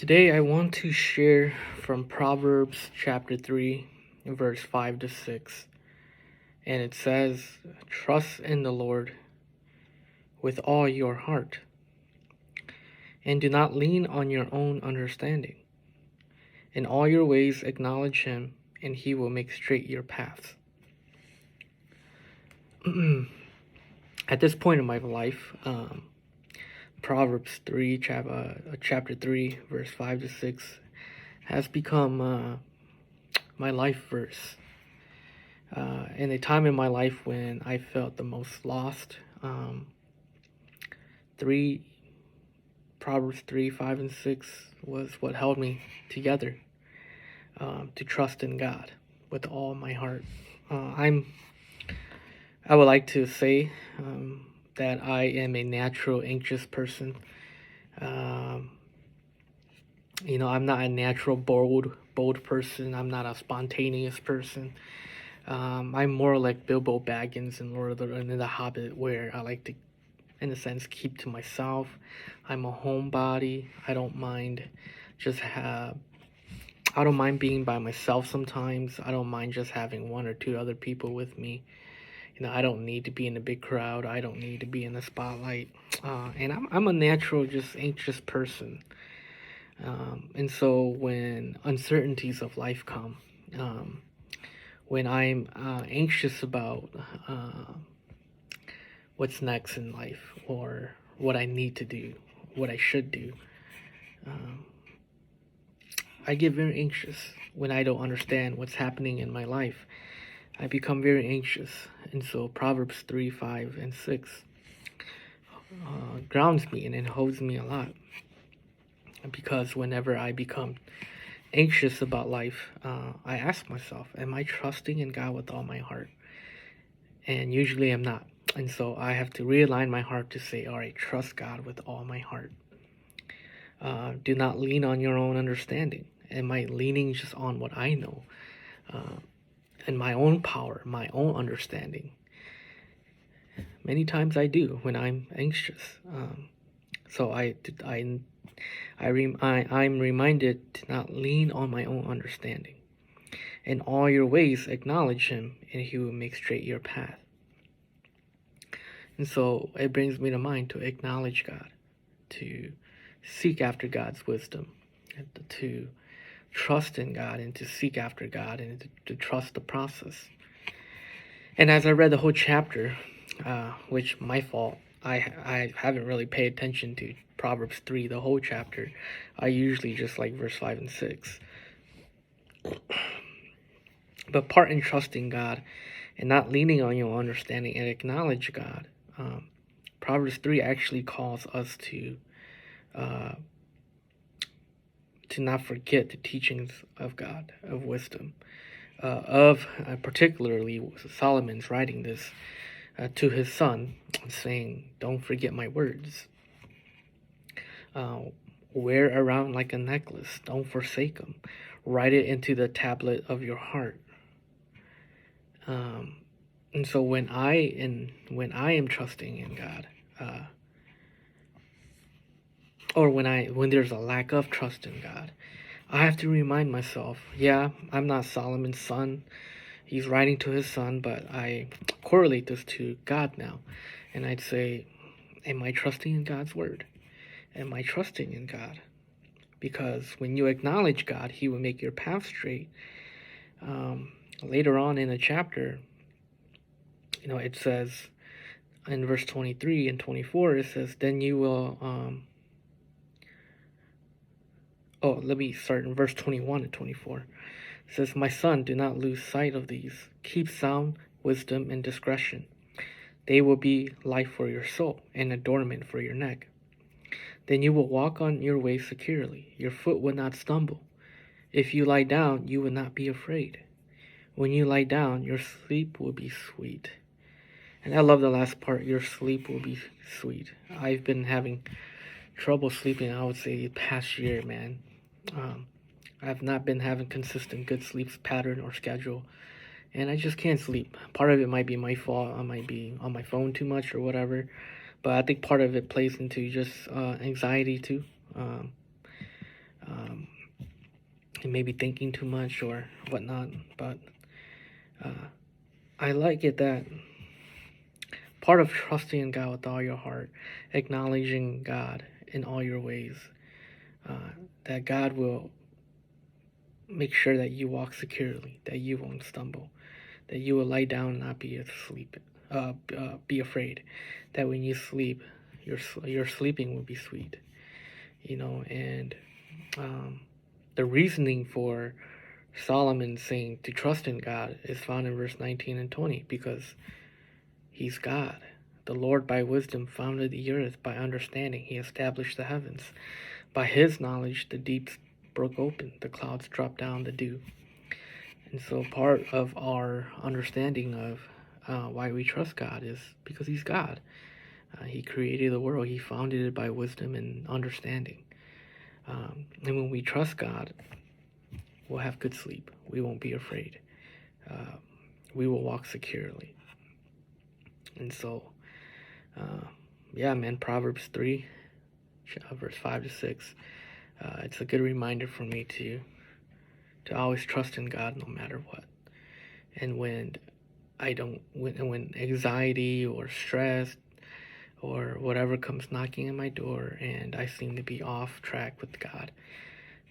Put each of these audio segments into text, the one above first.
Today I want to share from Proverbs chapter 3, verse 5 to 6. And it says, "Trust in the Lord with all your heart, and do not lean on your own understanding. In all your ways acknowledge him, and he will make straight your paths." At this point in my life, Proverbs 3, chapter 3, verse 5 to 6 has become my life verse. In a time in my life when I felt the most lost, three Proverbs 3, 5, and 6 was what held me together, to trust in God with all my heart. I would like to say that I am a natural anxious person. I'm not a natural bold person. I'm not a spontaneous person. I'm more like Bilbo Baggins in Lord of the Rings, The Hobbit, where I like to, in a sense, keep to myself. I'm a homebody. I don't mind I don't mind being by myself sometimes. I don't mind just having one or two other people with me. I don't need to be in a big crowd. I don't need to be in the spotlight. And I'm a natural, just anxious person. And so when uncertainties of life come, when I'm anxious about what's next in life, or what I need to do, what I should do, I get very anxious when I don't understand what's happening in my life. I become very anxious. And so Proverbs 3, 5, and 6 grounds me and it holds me a lot. Because whenever I become anxious about life, I ask myself, am I trusting in God with all my heart? And usually I'm not. And so I have to realign my heart to say, all right, trust God with all my heart. Do not lean on your own understanding. Am I leaning just on what I know? And my own power, my own understanding? Many times I do when I'm anxious. So I'm reminded to not lean on my own understanding. In all your ways acknowledge him, and he will make straight your path. And so it brings me to mind to acknowledge God, to seek after God's wisdom, and to trust in God, and to seek after God, and to trust the process. And as I read the whole chapter, which my fault, I haven't really paid attention to Proverbs 3, the whole chapter. I usually just like verse 5 and 6. But part in trusting God and not leaning on your understanding and acknowledge God, Proverbs 3 actually calls us to not forget the teachings of God, of wisdom, particularly Solomon's writing this to his son, saying, "Don't forget my words. Wear around like a necklace. Don't forsake them. Write it into the tablet of your heart." And so when I am trusting in God, or when there's a lack of trust in God, I have to remind myself, yeah, I'm not Solomon's son. He's writing to his son, but I correlate this to God now. And I'd say, am I trusting in God's word? Am I trusting in God? Because when you acknowledge God, he will make your path straight. Later on in the chapter, it says in verse 23 and 24, it says, then you will, let me start in verse 21 and 24. It says, "My son, do not lose sight of these. Keep sound wisdom and discretion. They will be life for your soul and adornment for your neck. Then you will walk on your way securely. Your foot will not stumble. If you lie down, you will not be afraid. When you lie down, your sleep will be sweet." And I love the last part, your sleep will be sweet. I've been having trouble sleeping, I would say, the past year, man. I've not been having consistent good sleep pattern or schedule, and I just can't sleep. Part of it might be my fault. I might be on my phone too much or whatever, but I think part of it plays into just anxiety too. He may be thinking too much or whatnot, but I like it that part of trusting in God with all your heart, acknowledging God in all your ways, that God will make sure that you walk securely, that you won't stumble, that you will lie down and not be asleep, be afraid, that when you sleep, your sleeping will be sweet, and the reasoning for Solomon saying to trust in God is found in verse 19 and 20, because He's God. The Lord by wisdom founded the earth, by understanding He established the heavens. By His knowledge the deeps broke open, the clouds dropped down the dew. And so part of our understanding of why we trust God is because He's God. He created the world. He founded it by wisdom and understanding. And when we trust God, we'll have good sleep. We won't be afraid. We will walk securely. And so, Proverbs 3, verse 5 to 6. It's a good reminder for me to always trust in God no matter what. And when anxiety or stress or whatever comes knocking at my door and I seem to be off track with God,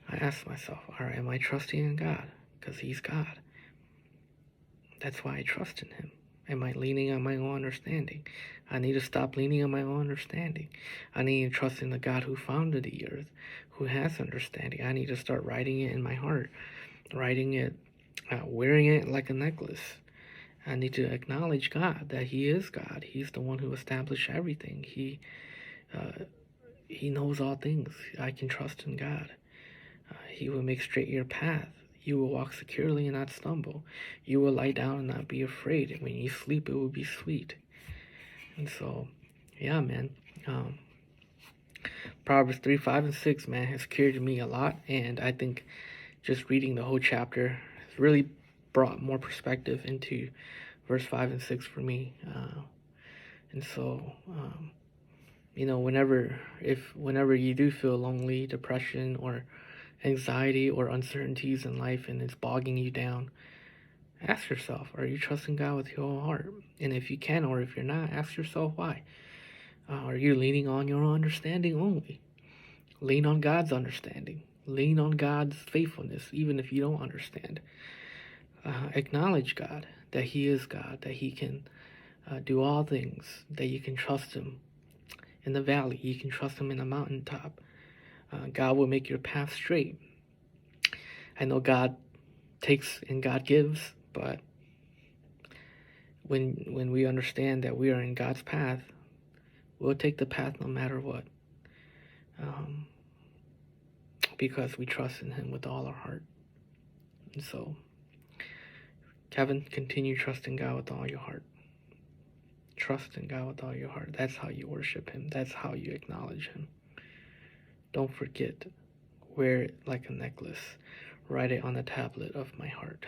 I ask myself, all right, am I trusting in God? Because He's God. That's why I trust in Him. Am I leaning on my own understanding? I need to stop leaning on my own understanding. I need to trust in the God who founded the earth, who has understanding. I need to start writing it in my heart, writing it, wearing it like a necklace. I need to acknowledge God, that He is God. He's the one who established everything. He knows all things. I can trust in God. He will make straight your path. You will walk securely and not stumble. You will lie down and not be afraid. And when you sleep, it will be sweet. And so, yeah, man. Proverbs 3, 5, and 6, man, has carried me a lot. And I think just reading the whole chapter has really brought more perspective into verse 5 and 6 for me. And so, whenever you do feel lonely, depression, or anxiety or uncertainties in life and it's bogging you down, ask yourself, are you trusting God with your whole heart? And if you can, or if you're not, ask yourself why. Are you leaning on your own understanding only? Lean on God's understanding. Lean on God's faithfulness, even if you don't understand. Acknowledge God, that He is God, that He can do all things, that you can trust Him in the valley, you can trust Him in the mountaintop. God will make your path straight. I know God takes and God gives, but when we understand that we are in God's path, we'll take the path no matter what, because we trust in Him with all our heart. And so, Kevin, continue trusting God with all your heart. Trust in God with all your heart. That's how you worship Him. That's how you acknowledge Him. Don't forget, wear it like a necklace. Write it on the tablet of my heart.